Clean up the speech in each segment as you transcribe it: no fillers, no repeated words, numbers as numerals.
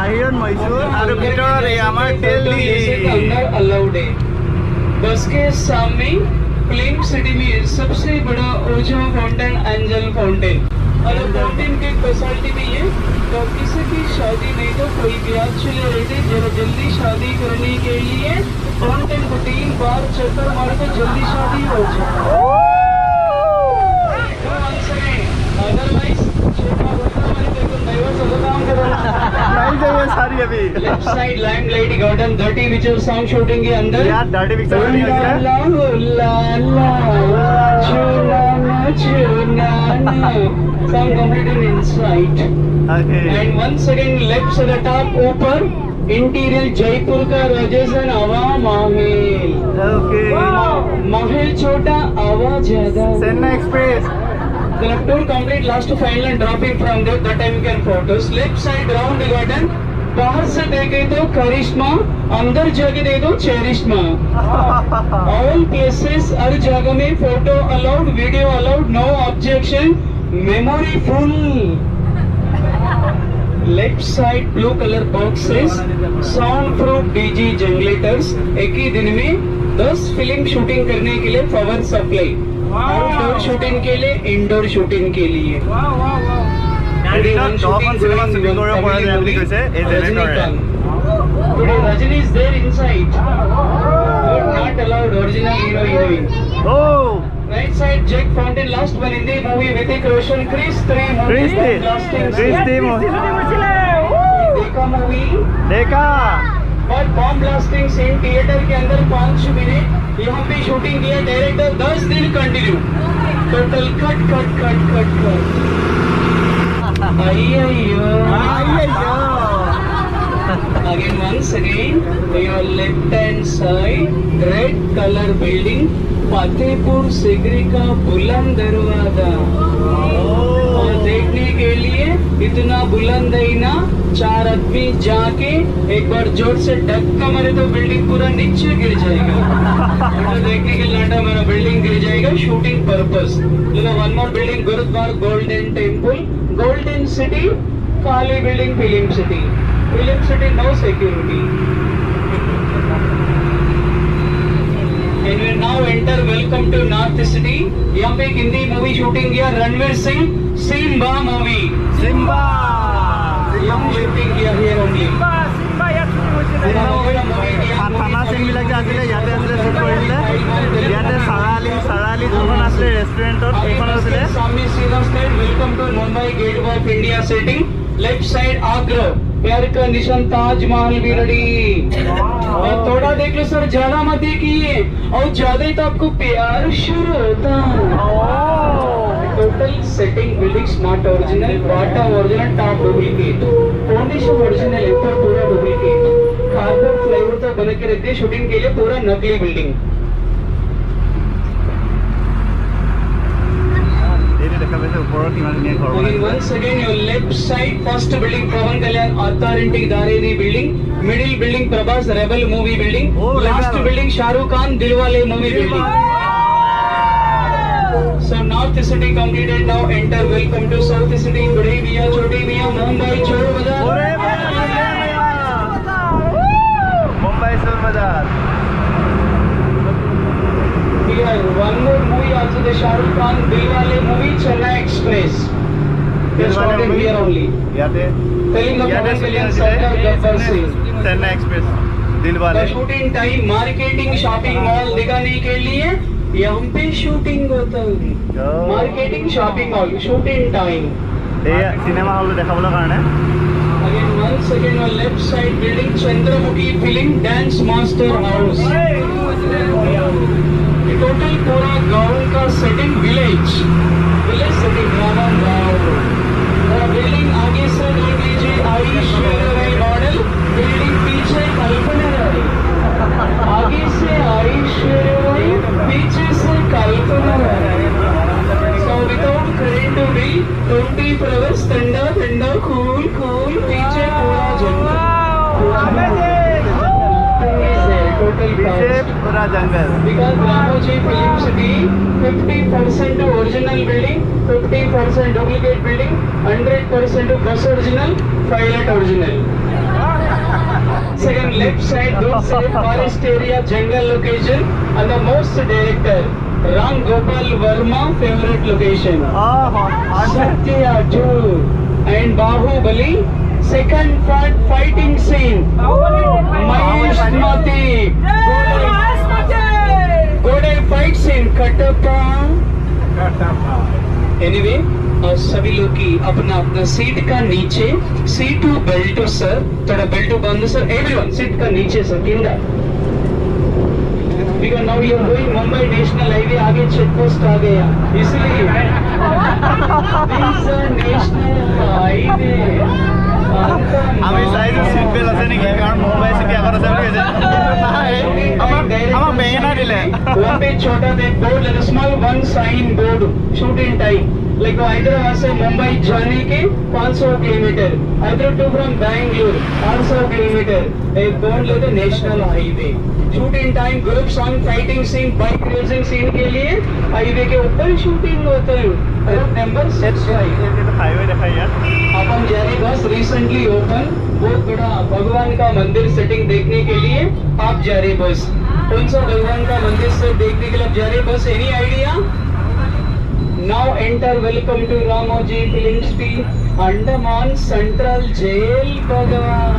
বাহিৰত মহীশূৰ আৰু ভিতৰত এই আমাৰ দিল্লী अंदर अलाउड है। बस के सामने फिल्म सिटी में सबसे बड़ा ओझा फाउंटेन एंजल फाउंटेन और फाउंटेन की स्पेशलिटी भी है तो किसी की शादी नहीं तो कोई ब्याह चले रहते जरा जल्दी शादी करने के लिए फाउंटेन को 3 बार चक्कर मार के जल्दी शादी हो जाए। अदरवाइज नहीं चाहिए सारी अभी left side limelight garden dirty picture song shooting के अंदर यार डर्टी पिक्चर शूटिंग है song completed inside okay and once again left से the top ऊपर इंटीरियर जयपुर का राजस्थान हवा महल ओके महल छोटा हवा ज्यादा Chennai express The tour complete last final and dropping from there that time you can photos left side round garden बाहर से देखे तो करिश्मा अंदर जाके देखे तो चेरिश्मा all places हर जगह में photo allowed video allowed no objection memory full left side blue colour boxes soundproof DG generators एक ही दिन में 10 फिल्म शूटिंग करने के लिए पावर सप्लाई आउटडोर शूटिंग के लिए इंडोर शूटिंग के लिए Today Rajini is there inside but not allowed original hero heroine. Oh Right side Jack Fountain last one in the movie Hrithik Roshan Chris 3 movie Christy देखा movie देखा और bomb blasting scene theatre के अंदर 5 minute यहाँ पे shooting किया director 10 दिन continue total cut cut cut cut cut अय्यो again once again your left hand side red color building Fatehpur Sikri का बुलंद दरवाजा और देखने के लिए इतना बुलंद है ना 4 आदमी जाके एक बार जोर से धक्का मारे तो बिल्डिंग पूरा नीचे गिर जाएगा और देखने के लाटा मेरा बिल्डिंग गिर जाएगा shooting purpose one more building gurdwara Golden Temple golden city काली building Film City no security And we now enter welcome to North City यहाँ पे एक हिंदी मूवी शूटिंग किया रणवीर सिंह सिम्बा मूवी सिम्बा यहाँ शूटिंग किया here only খানা চিনবিলাকে আছিলে ইয়াতে আছিলে শ্বুট কৰিছিলে ইয়াতে চাৰালি যোনখন আছিলে ৰেষ্টুৰেণ্টত সেইখন আছিলে सामने सीधा straight welcome to Mumbai gate of India sitting left side Agra प्यार का निशान ताजमहल भी रेडी और थोड़ा देख लो सर ज्यादा मत देखिए और ज्यादा ही तो आपको प्यार शुरू होता total setting buildings not original bottom original top duplicate foundation original ऊपर पूरा डुप्लीकेट कार्बन फ्लाईवुड तो बन के रहते शूटिंग के लिए पूरा नकली building once again your left side first building Pawan Kalyan authority Daredi building middle building Prabhas Rebel movie building last building Shahrukh Khan Dilwale movie building so North City completed now enter welcome to South City Bade Miya Choti Miya Mumbai Chor Bazaar Mumbai Chor Bazaar here one more movie also the Shahrukh Khan Dilwale movie Chennai Express they started here only ইয়াতে Telugu Pawan Kalyan Sardar Gabbar Singh Chennai express Dilwale shooting time marketing shopping mall दिखाने के लिए यहाँ पे shooting होता है marketing shopping mall shooting time এই cinema hall দেখাবলৈ কাৰণে again once again on left side building Chandramukhi film dance master house total पूरा गांव का सेटिंग विलेज सेटिंग गांव बिल्डिंग आगे से देख लीजिए आयुष्मान मॉडल बिल्डिंग पीछे कल्पना राय आगे से आयुष्मान पीछे से कल्पना राय so without current to be 24 hours ठंडा cool पीछे पूरा जंगल पूरा जंगल because Ramoji Film City 50% original building 50% duplicate building 100% bus original pilot original Second, left side, don't say forest area, jungle location, and the most director, Ram Gopal Verma, favorite location. Satya 2 and Bahubali, second part fighting scene. Mahesh Mati, Godai fight scene, Katappa. Anyway, सभी लोग की अपना अपना seat का नीचे seat to belt sir थोड़ा belt बंद sir everyone seat का नीचे सर किंदा because now you are going Mumbai national highway आगे चेक पोस्ट आ गया इसलिए नेशनल हाईवे আমি চাইছোঁ চিট বেল্ট আছে নেকি কাৰণ মুম্বাই চিটি আগত আছে বুলি কৈছে আমাক বেঙেনা দিলে लंबे छोटा देख बोर्ड लगा small one sign board shoot in time like Hyderabad से मुंबई जाने के 500 kilometre Hyderabad to from Bangalore 800 kilometre एक बोर्ड लगा national highway shoot in time group song fighting scene bike racing scene के लिए हाईवे के ऊपर शूटिंग होता है रूट नंबर 65 हाईवे देखा यार अपन जारी बस रिसेंटली ओपन बहुत बड़ा भगवान का मंदिर सेटिंग देखने के लिए आप जा रहे बस कौन सा भगवान का मंदिर से देखने के लिए आप जा रहे बस any idea now enter welcome to Ramoji film city Andaman central jail भगवान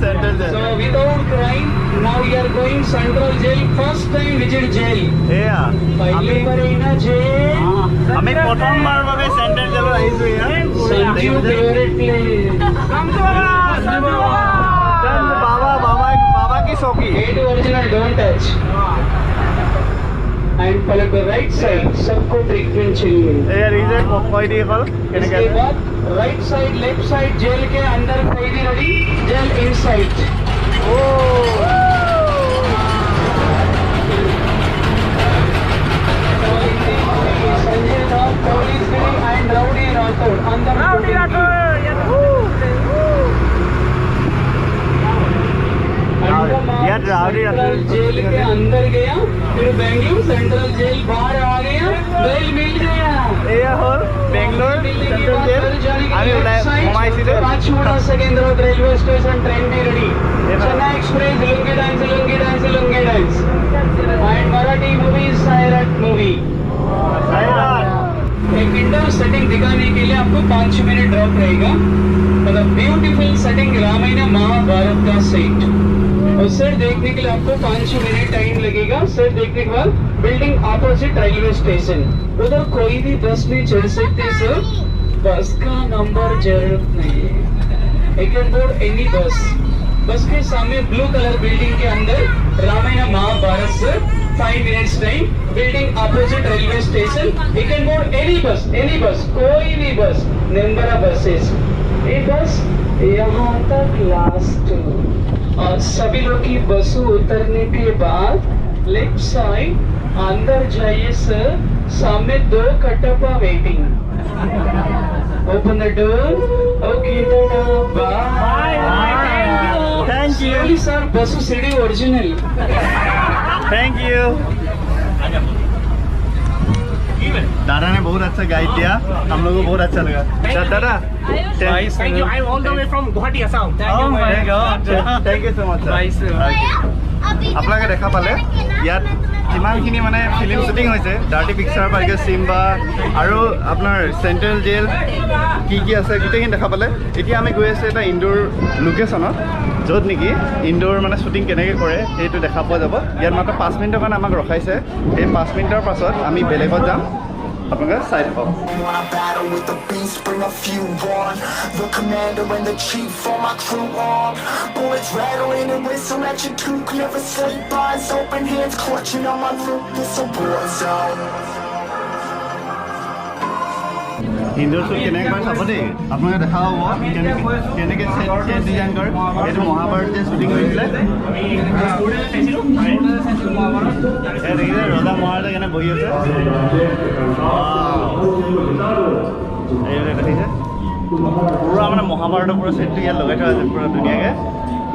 central jail so without crying now you are going central jail first time visit jail এয়া पहले बार ना jail আমি প্ৰথমবাৰ বাবে চেণ্ট্ৰেল জেলত আহিছোঁ ইয়াত संजू फेवरेट प्लेस बाबा की चौकी Eight original don't touch. And follow the right side, सबको ट्रीटमेंट चाहिए এয়া ৰিজেক্ট কৈ দি হ'ল কেনেকৈ इसके बाद right side left side jail के अंदर कैदी रेडी जेल इनसाइड ओ Sanjay Rao Policegiri and rowdy Rathore अंदर राउडी राठौड़ यार राउडी राठौड़ जेल के अंदर गया फिर बेंगलुरु सेंट्रल जेल बाहर आ गया बेल मिल गया এয়া হ'ল বেংগলোৰ চেণ্ট্ৰেল জেল আমি ওলাই সোমাইছিলোঁ Rajwada Secunderabad railway station train भी ready Chennai express Lungi dance and Marathi movie Sairat movie एक इंडोर सेटिंग दिखाने के लिए आपको 5 मिनट ड्रॉप रहेगा मतलब ब्यूटीफुल सेटिंग रामायण महाभारत का सेट और सर देखने के लिए आपको 5 मिनट टाइम लगेगा सर देखने के बाद बिल्डिंग ऑपोजिट रेलवे स्टेशन उधर कोई भी बस में चढ़ सकते सर बस का नंबर जरूरत नहीं है एक बोर्ड एनी बस के सामने ब्लू कलर बिल्डिंग के अंदर Ramayan Mahabharat sir 5 minutes time building opposite railway station you can board any bus कोई भी बस नंबर ऑफ बसेस ये बस यहाँ तक लास्ट और सभी लोग की बस उतरने के बाद लेफ्ट साइड अंदर जाइए सर सामने 2 Kattappa waiting open the door okay bye thank you sir बस सीढ़ी ओरिजिनल थैंक यू दादा ने बहुत अच्छा गाइड दिया हम लोगों को बहुत अच्छा लगा दादा Thank you. I'm all the way from Guwahati, Assam. Thank you so much আপোনালোকে দেখা পালে ইয়াত কিমানখিনি মানে ফিল্ম শ্বুটিং হৈছে ডাৰ্টি পিকচাৰৰ পৰা চিম্বা আৰু আপোনাৰ চেণ্ট্ৰেল জেল কি কি আছে গোটেইখিনি দেখা পালে এতিয়া আমি গৈ আছোঁ এটা ইনডোৰ লোকেশ্যনত য'ত নেকি ইনডোৰ মানে শ্বুটিং কেনেকৈ কৰে সেইটো দেখা পোৱা যাব ইয়াত মাত্ৰ 5 মিনিটৰ কাৰণে আমাক ৰখাইছে সেই 5 মিনিটৰ পাছত আমি বেলেগত যাম আপোনালোকে চাই থাকক When I battle with the beast, bring a few on. The commander and the chief for my crew on. Bullets rattling and whistle at your toque. Never sleep, eyes open, hands clutching on my loot. This a war zone. Indoor shoot কেনেকৈ কৰে চাব দেই আপোনালোকে দেখা পাব কেনেকৈ চেট design কৰে এইটো মহাভাৰত যে শ্বুটিং কৰিছিলে দেখিছে ৰজা মহাৰাজা কেনে বহি আছে এইবিলাক দেখিছে পুৰা মানে মহাভাৰতৰ পুৰা ছেটটো ইয়াত লগাই থোৱা আছে পুৰা ধুনীয়াকৈ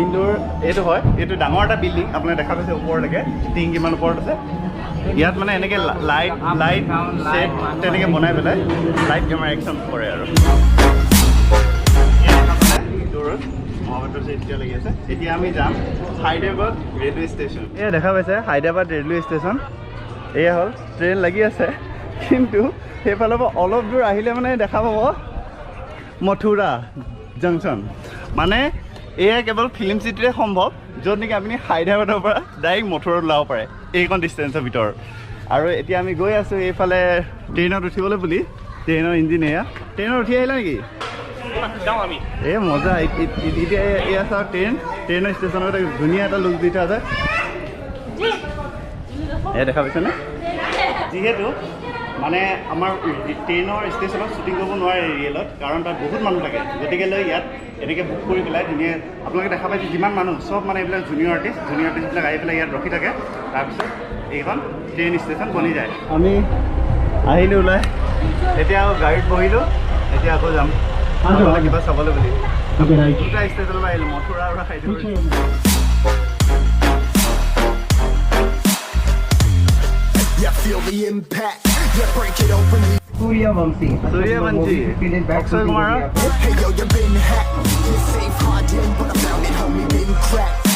ইনডোৰ এইটো হয় এইটো ডাঙৰ এটা বিল্ডিং আপোনালোকে দেখা পাইছে ওপৰলৈকে টিং কিমান ওপৰত আছে ইয়াত মানে এনেকৈ লাইট ছেট তেনেকৈ বনাই পেলাই লাইট কেমেৰা একশ্যন কৰে আৰু ইনডোৰত মহাভাৰতৰ তেতিয়া লাগি আছে এতিয়া আমি যাম হায়দৰাবাদ ৰেলৱে ষ্টেচন এয়া দেখা পাইছে হায়দৰাবাদ ৰেলৱে ষ্টেচন এয়া হ'ল ট্ৰেইন লাগি আছে কিন্তু সেইফালৰ পৰা অলপ দূৰ আহিলে মানে দেখা পাব মথুৰা জংচন মানে এয়া কেৱল ফিল্ম চিটিৰে সম্ভৱ য'ত নেকি আপুনি হায়দৰাবাদৰ পৰা ডাইৰেক্ট মথুৰাত ওলাব পাৰে এইকণ ডিষ্টেঞ্চৰ ভিতৰত আৰু এতিয়া আমি গৈ আছোঁ এইফালে ট্ৰেইনত উঠিবলৈ বুলি ট্ৰেইনৰ ইঞ্জিন এয়া ট্ৰেইনত উঠি আহিলে নেকি এই মজা এতিয়া এয়া চাওক ট্ৰেইনৰ ষ্টেচনত ধুনীয়া এটা লুক দি থোৱা আছে এয়া দেখা পাইছেনে যিহেতু মানে আমাৰ ট্ৰেইনৰ ষ্টেচনত শ্বুটিং কৰিব নোৱাৰে ৰিয়েলত কাৰণ তাত বহুত মানুহ থাকে গতিকেলৈ ইয়াত এনেকৈ বুক কৰি পেলাই ধুনীয়া আপোনালোকে দেখা পাইছে যিমান মানুহ চব মানে এইবিলাক জুনিয়ৰ আৰ্টিষ্টবিলাক আহি পেলাই ইয়াত ৰখি থাকে তাৰপিছত এইখন ট্ৰেইন ষ্টেচন বনি যায় আমি আহিলোঁ ওলাই এতিয়া আকৌ গাড়ীত বহিলোঁ এতিয়া আকৌ যাম কিবা চাবলৈ বুলি দুটা ষ্টেচনৰ পৰা আহিলোঁ মথুৰা আৰু Hyderabad Yeah, feel the impact. Yeah, break it open. Suryavanshi Akshay Kumar Hey yo, you been hacked. This safe hard in, but I found it, homie, been cracked.